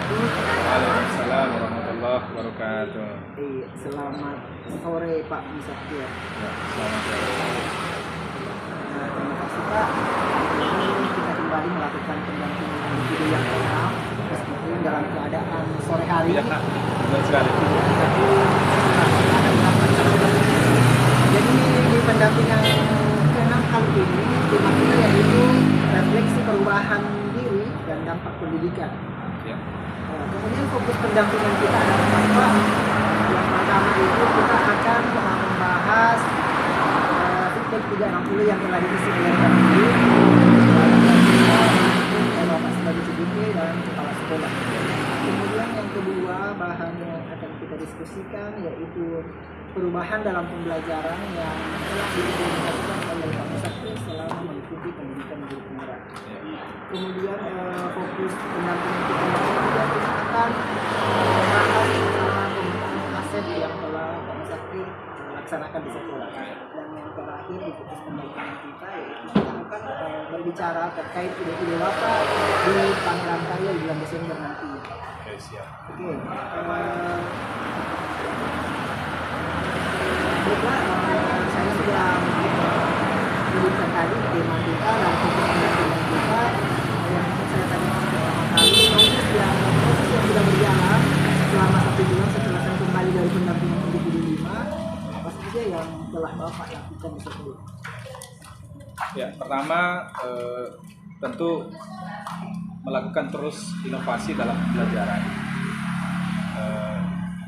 wabarakatuh. Waalaikumsalam warahmatullahi wabarakatuh. Selamat sore Pak Musafir. Ya, selamat sore. Terima kasih Pak. Ini kita kembali melakukan pendampingan individu yang tenang, meskipun dalam keadaan sore hari. Ya, benar sekali. Jadi di pendampingan ke-6 kali ini tema kita yaitu refleksi perubahan diri dan dampak pendidikan. Ya. Kemudian fokus pendampingan kita adalah apa? Yang pertama itu kita akan membahas feedback 360 yang telah diisi oleh kami Bapak sebagai CDP dan kepala sekolah. Kemudian yang kedua bahan yang akan kita diskusikan yaitu perubahan dalam pembelajaran yang telah diimplementasikan oleh Pak Musafir selama mengikuti pendidikan guru penggerak. Kemudian fokus pendampingan kita yang ketiga kita akan membahas tentang pembangunan aset yang telah Pak Musafir laksanakan di sekolah. Dan yang terakhir di fokus pendampingan kita yaitu kita akan berbicara terkait ide-ide Bapak di Pangeran Kaya di bulan Desember nanti. Oke, siap. Oke. Baiklah, saya sudah menyebutkan tadi tema kita dan fokus pendampingan kita. Yang saya tanyakan pertama kali proses yang sudah berjalan selama 1 bulan setelah saya kembali dari pendampingan individu 5, apa saja yang telah Bapak lakukan di sekolah? Ya, pertama tentu melakukan terus inovasi dalam pembelajaran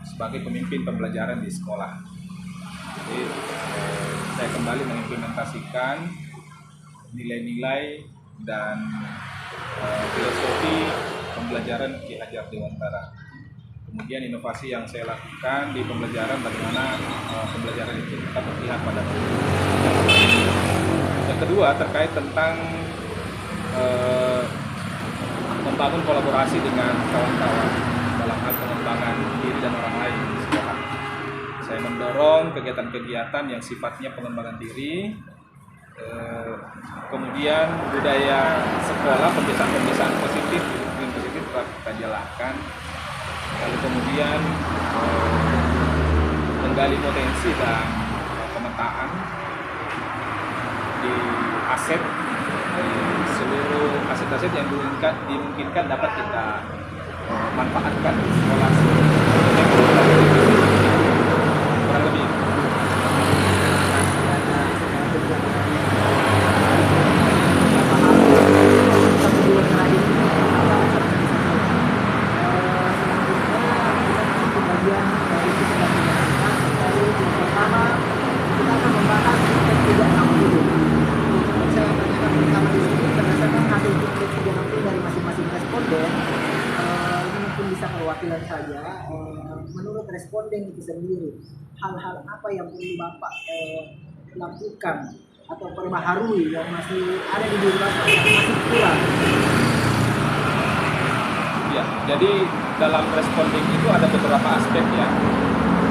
sebagai pemimpin pembelajaran di sekolah. Jadi saya kembali mengimplementasikan nilai-nilai dan filosofi pembelajaran Ki Hajar Dewantara. Kemudian inovasi yang saya lakukan di pembelajaran bagaimana pembelajaran itu tetap berpihak pada guru. Yang kedua terkait tentang membangun kolaborasi dengan kawan-kawan dalam hal pengembangan diri dan orang lain di sekolah. Saya mendorong kegiatan-kegiatan yang sifatnya pengembangan diri, kemudian budaya sekolah, pembiasaan-pembiasaan positif, disiplin positif telah kita jalankan. Lalu kemudian menggali potensi dan pemetaan di aset, seluruh aset-aset yang dimungkinkan dapat kita manfaatkan di sekolah. Kurang lebih. Perwakilan saja, menurut responden itu sendiri, hal-hal apa yang perlu Bapak lakukan atau perbaharui yang masih ada di diri Bapak yang masih kurang? Ya, jadi dalam responding itu ada beberapa aspek ya.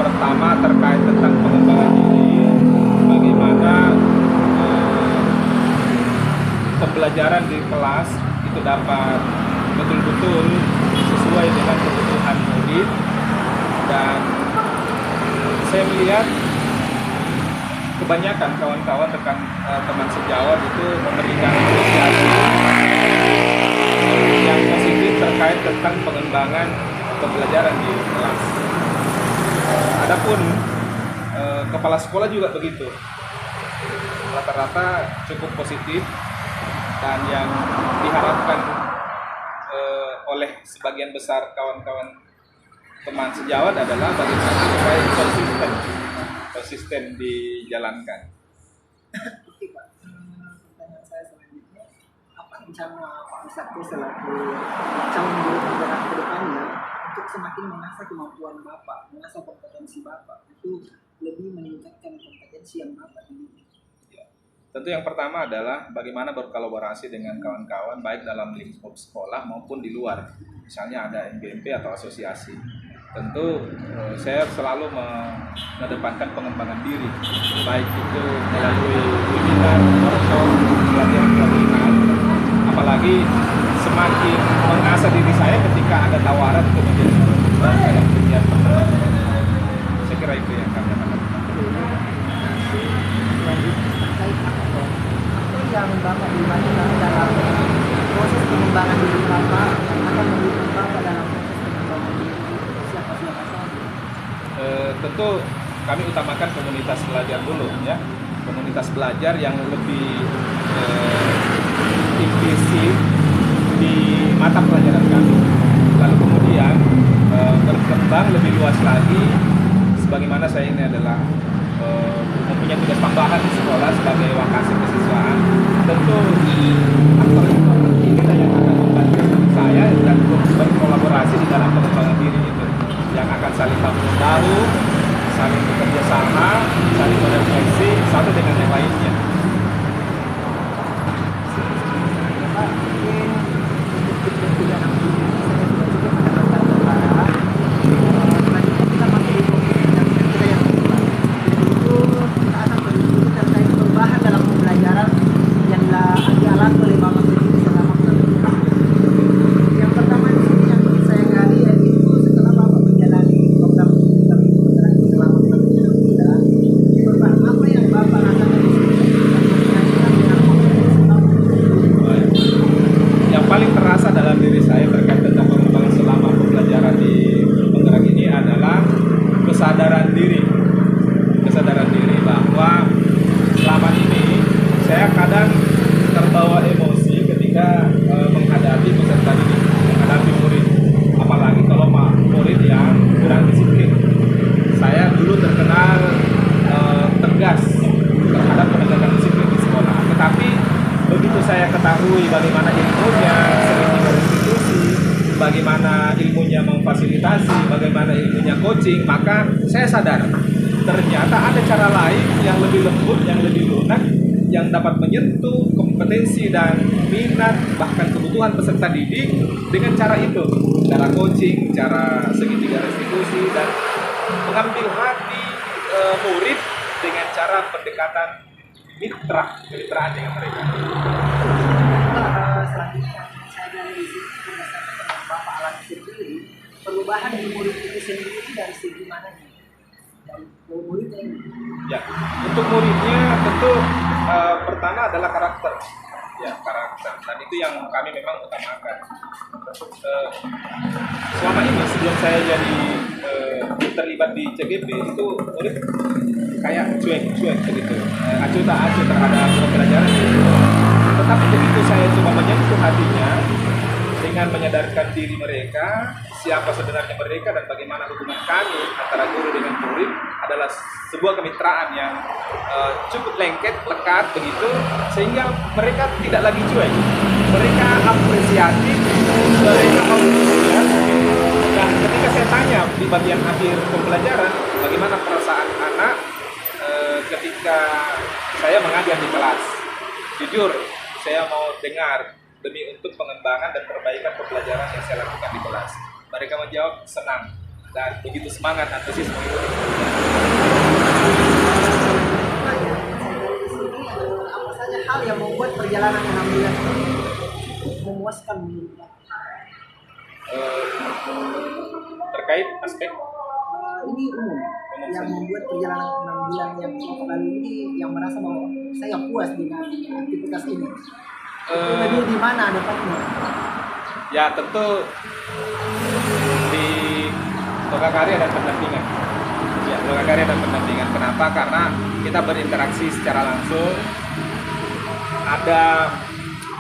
Pertama terkait tentang pengembangan diri, bagaimana pembelajaran di kelas itu dapat betul-betul sesuai dengan kebutuhan murid, dan saya melihat kebanyakan kawan-kawan teman sejawat itu memberikan apresiasi yang positif terkait tentang pengembangan pembelajaran di kelas. Adapun kepala sekolah juga begitu, rata-rata cukup positif, dan yang diharapkan oleh sebagian besar kawan-kawan teman sejawat adalah bagaimana supaya konsisten dijalankan. Oke Pak, pertanyaan saya selanjutnya, apa rencana Pak Musafir selaku calon guru penggerak ke depannya untuk semakin mengasah kemampuan Bapak, mengasah kompetensi Bapak, itu lebih meningkatkan kompetensi yang Bapak miliki? Tentu yang pertama adalah bagaimana berkolaborasi dengan kawan-kawan baik dalam lingkup sekolah maupun di luar. Misalnya ada MBMP atau asosiasi. Tentu saya selalu mengedepankan pengembangan diri, baik itu melalui webinar, workshop, pelatihan-pelatihan. Apalagi semakin mengasah diri saya ketika ada tawaran untuk menjadi guru dalam kegiatan pertemanan. Saya kira itu yang kami akan lakukan. Terkait aktor yang Bapak libatkan dalam proses pengembangan diri Bapak yang akan mendukung Bapak dalam proses pengembangan diri siapa-siapa saja. Tentu kami utamakan komunitas belajar dulu ya, komunitas belajar yang lebih inklusif di mata pelajaran kami, lalu kemudian berkembang lebih luas lagi. Sebagaimana saya ini adalah mempunyai tugas tambahan di sekolah sebagai wakasih kesiswaan, tentu aktor ini yang akan membantu saya dan berkolaborasi di dalam pengembangan diri itu, yang akan saling bahu-membahu, saling bekerja sama, saling berefleksi satu dengan yang lainnya. Pak, mungkin untuk tidak nanti saya juga mendapatkan kepada selanjutnya kita masih di komunitas kita yang kedua. Itu kita akan berdiskusi terkait perubahan dalam pembelajaran yang dialami oleh Bapak sendiri selama penelitian. Yang pertama di sini yang ingin saya gali yaitu setelah Bapak menjalani program pendidikan itu selama 1 bulan, perubahan apa yang Bapak rasakan di sini dan kombinasikan dengan Yang paling terasa dalam diri saya terkait tentang pengembangan selama pembelajaran di penggerak ini adalah kesadaran diri bahwa selama ini saya kadang terbawa emosi ketika menghadapi peserta didik, menghadapi murid, apalagi kalau murid yang kurang disiplin. Saya dulu terkenal tegas terhadap penegakan disiplin di sekolah, tetapi begitu saya ketahui bagaimana ilmunya segitiga restitusi, bagaimana ilmunya memfasilitasi, bagaimana ilmunya coaching, maka saya sadar ternyata ada cara lain yang lebih lembut, yang lebih lunak, yang dapat menyentuh kompetensi dan minat bahkan kebutuhan peserta didik dengan cara itu, cara coaching, cara segitiga restitusi, dan mengambil hati murid dengan cara pendekatan kemitraan dengan mereka. Selanjutnya saya gali di sini berdasarkan dengan Bapak alami sendiri, perubahan di murid itu sendiri itu dari segi mana nih? Dari muridnya ini. Ya, untuk muridnya tentu pertama adalah karakter. Ya, karakter. Dan itu yang kami memang utamakan. Selama ini sebelum saya jadi terlibat di CGP itu murid kayak cuek begitu, acuh tak acuh terhadap pembelajaran. Tetapi begitu saya coba menyentuh hatinya dengan menyadarkan diri mereka, siapa sebenarnya mereka dan bagaimana hubungan kami antara guru dengan murid adalah sebuah kemitraan yang cukup lengket, lekat begitu, sehingga mereka tidak lagi cuek, mereka apresiatif, mereka mau belajar. Dan ketika saya tanya di bagian akhir pembelajaran, bagaimana perasaan anak ketika saya mengajar di kelas, jujur saya mau dengar demi untuk pengembangan dan perbaikan pembelajaran yang saya lakukan di kelas. Mereka menjawab senang dan begitu semangat, antusias mengikuti pembelajaran. Apa saja hal yang membuat perjalanan 6 bulan ini memuaskan menurut Bapak? Terkait aspek Ini umum yang membuat perjalanan 6 bulan yang Bapak lalu ini yang merasa bahwa saya puas dengan aktivitas ini. Itu lebih di mana dapatnya? ya tentu di Toga Karya dan pendampingan. Ya, Toga Karya dan pendampingan. Kenapa? Karena kita berinteraksi secara langsung, ada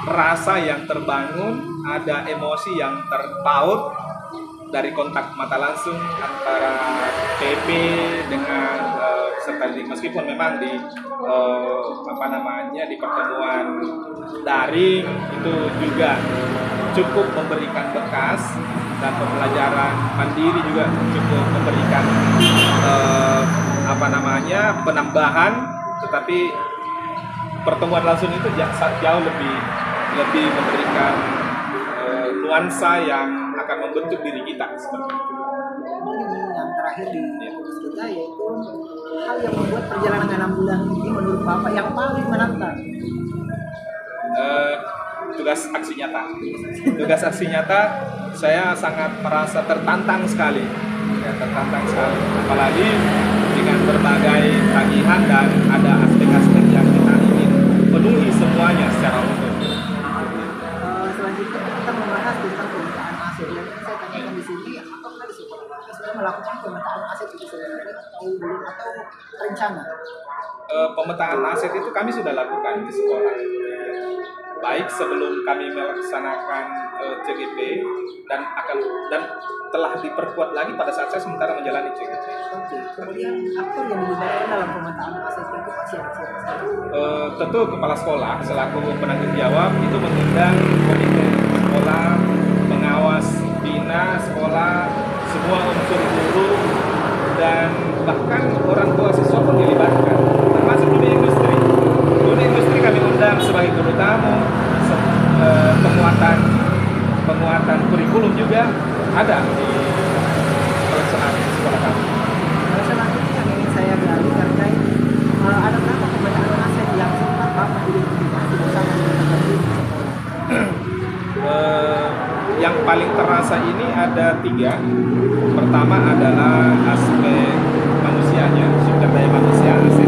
rasa yang terbangun, ada emosi yang terpaut dari kontak mata langsung antara PP dengan peserta didik, meskipun memang di di pertemuan daring itu juga cukup memberikan bekas, dan pembelajaran mandiri juga cukup memberikan penambahan, tetapi pertemuan langsung itu jauh lebih memberikan nuansa yang akan membentuk diri kita seperti itu. Ini yang terakhir di podcast kita, yaitu hal yang membuat perjalanan 6 bulan ini menurut Bapak yang paling menantang. tugas aksi nyata. Tugas aksi nyata saya sangat merasa tertantang sekali. Ya, tertantang sekali. Apalagi dengan berbagai tagihan dan ada aspek-aspek yang kita ingin penuhi semuanya secara utuh. Selanjutnya kita membahas tentang pemetaan aset. Dan saya tanyakan di sini, apakah di sekolah Bapak sudah melakukan pemetaan aset itu sendiri atau belum atau rencana? Pemetaan aset itu kami sudah lakukan di sekolah, baik sebelum kami melaksanakan CGP dan telah diperkuat lagi pada saat saya sementara menjalani CGP. Oke. Kemudian aktor yang dilibatkan dalam pemetaan aset itu Pak siapa? Tentu kepala sekolah selaku penanggung jawab itu mengundang komite sekolah, pengawas bina sekolah, semua unsur guru dan bahkan orang tua siswa pun dilibatkan, termasuk dunia industri. Dunia industri kami undang sebagai guru tamu, penguatan kurikulum juga ada di pelaksanaan sekolah kami. Selanjutnya yang ingin saya gali terkait ada berapa pemetaan aset yang sempat Bapak identifikasi bersama dengan teman-teman di sekolah? Yang paling terasa ini ada 3. Pertama adalah aspek manusianya, sumber daya manusia aset.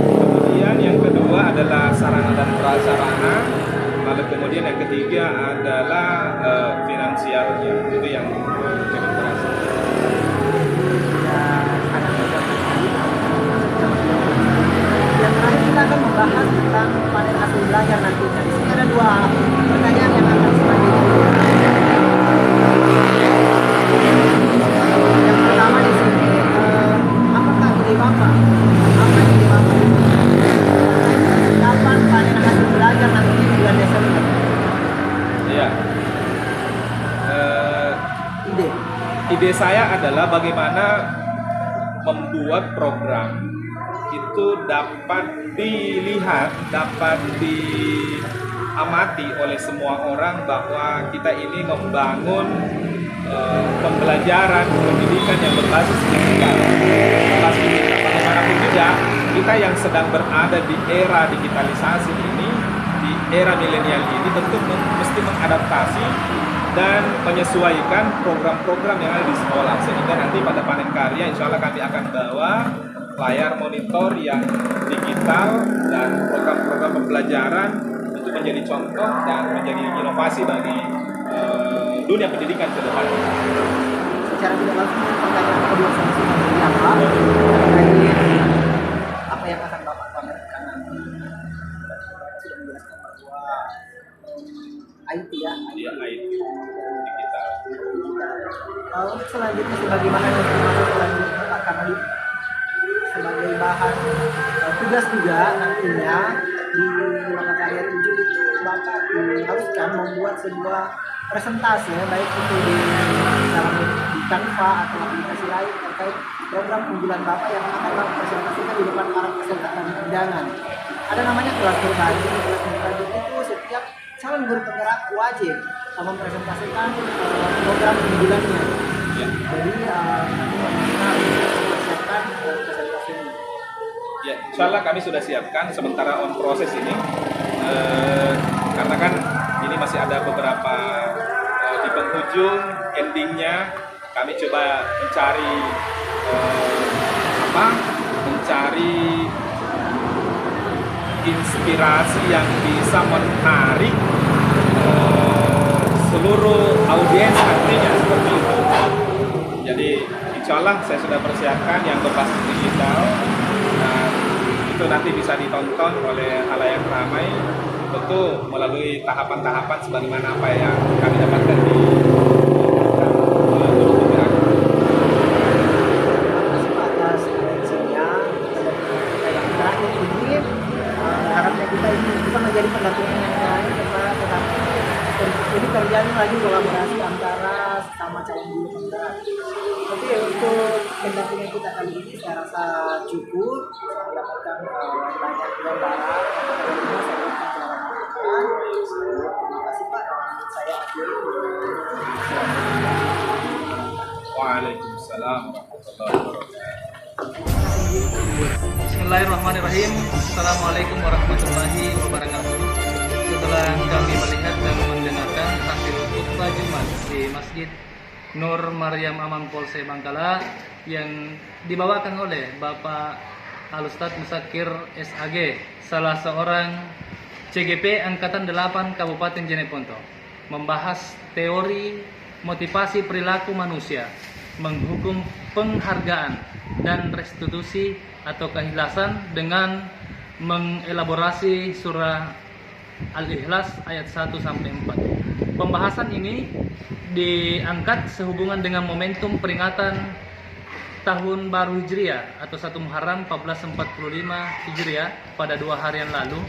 Kemudian yang kedua adalah sarana dan prasarana. Lalu kemudian yang ketiga adalah finansialnya. Itu yang cukup terasa. Yang terakhir kita akan membahas tentang panen hasil belajar nantinya. Di sini ada 2 pertanyaan yang akan selanjutnya. Yang pertama di sini, apakah ide Bapak? Apa ide Bapak? Kapan panen hasil belajar nantinya di bulan Desember? Iya. Ide saya adalah bagaimana membuat program itu dapat dilihat, dapat diamati oleh semua orang bahwa kita ini membangun pembelajaran pendidikan yang berbasis digital. Bagaimanapun juga kita yang sedang berada di era digitalisasi ini, di era milenial ini tentu mesti mengadaptasi dan menyesuaikan program-program yang ada di sekolah, sehingga nanti pada panen karya insya Allah kami akan bawa layar monitor yang digital dan program-program pembelajaran untuk menjadi contoh dan menjadi inovasi bagi dunia pendidikan ke depan. Secara tidak langsung pertanyaan kedua saya sudah apa terkait apa yang akan Bapak pamerkan nanti. Bapak sudah menjelaskan bahwa IT ya, Iya, IT digital. Untuk selanjutnya sebagaimana yang dimaksud selanjutnya Pak, karena sebagai bahan tugas juga nantinya di Lokakarya 7 itu Bapak diharuskan membuat sebuah presentase baik itu di Canva atau aplikasi lain terkait program unggulan Bapak yang akan Bapak presentasikan di depan para peserta dan undangan. Ada namanya kelas berbagi. Kelas berbagi itu setiap calon guru penggerak wajib mempresentasikan program unggulannya. Ya. Jadi nanti kita mempersiapkan presentasi ini. Ya, insya Allah kami sudah siapkan sementara on proses ini, karena kan ini masih ada beberapa di penghujung endingnya kami coba mencari inspirasi yang bisa menarik seluruh audiens nantinya seperti itu. Jadi insya Allah saya sudah persiapkan yang berbasis digital dan itu nanti bisa ditonton oleh halayak ramai, tentu melalui tahapan-tahapan sebagaimana apa yang kami dapatkan di menjadi pendampingan yang lain jadi terjadi lagi kolaborasi antara sama calon guru penggerak. Tapi untuk pendampingan kita kali ini saya rasa cukup mendapatkan banyak gambaran. Terima kasih Pak. Saya akhiri. Waalaikumsalam warahmatullahi wabarakatuh. Bismillahirrahmanirrahim. Assalamualaikum warahmatullahi wabarakatuh. setelah kami melihat dan mendengarkan hasil khutbah Jumat di Masjid Nur Maryam Aman Polsek Bangkala yang dibawakan oleh Bapak Al-Ustadz Musakir SAG, salah seorang CGP Angkatan 8 Kabupaten Jeneponto, membahas teori motivasi perilaku manusia, menghukum penghargaan dan restitusi atau keikhlasan dengan mengelaborasi surah Al-Ikhlas ayat 1-4. Pembahasan ini diangkat sehubungan dengan momentum peringatan Tahun Baru Hijriah atau 1 Muharram 1445 Hijriah pada 2 hari yang lalu.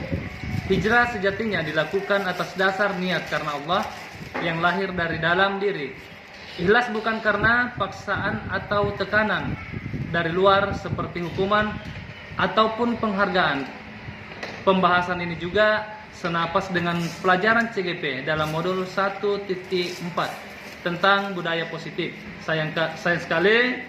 Hijrah sejatinya dilakukan atas dasar niat karena Allah yang lahir dari dalam diri. Ikhlas bukan karena paksaan atau tekanan dari luar seperti hukuman ataupun penghargaan. Pembahasan ini juga senapas dengan pelajaran CGP dalam modul 1.4 tentang budaya positif. Sayang sekali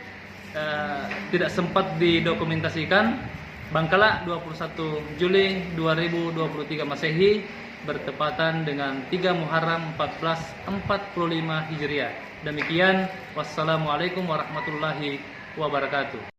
tidak sempat didokumentasikan. Bangkala 21 Juli 2023 Masehi bertepatan dengan 3 Muharram 1445 Hijriah. Demikian, wassalamualaikum warahmatullahi wabarakatuh.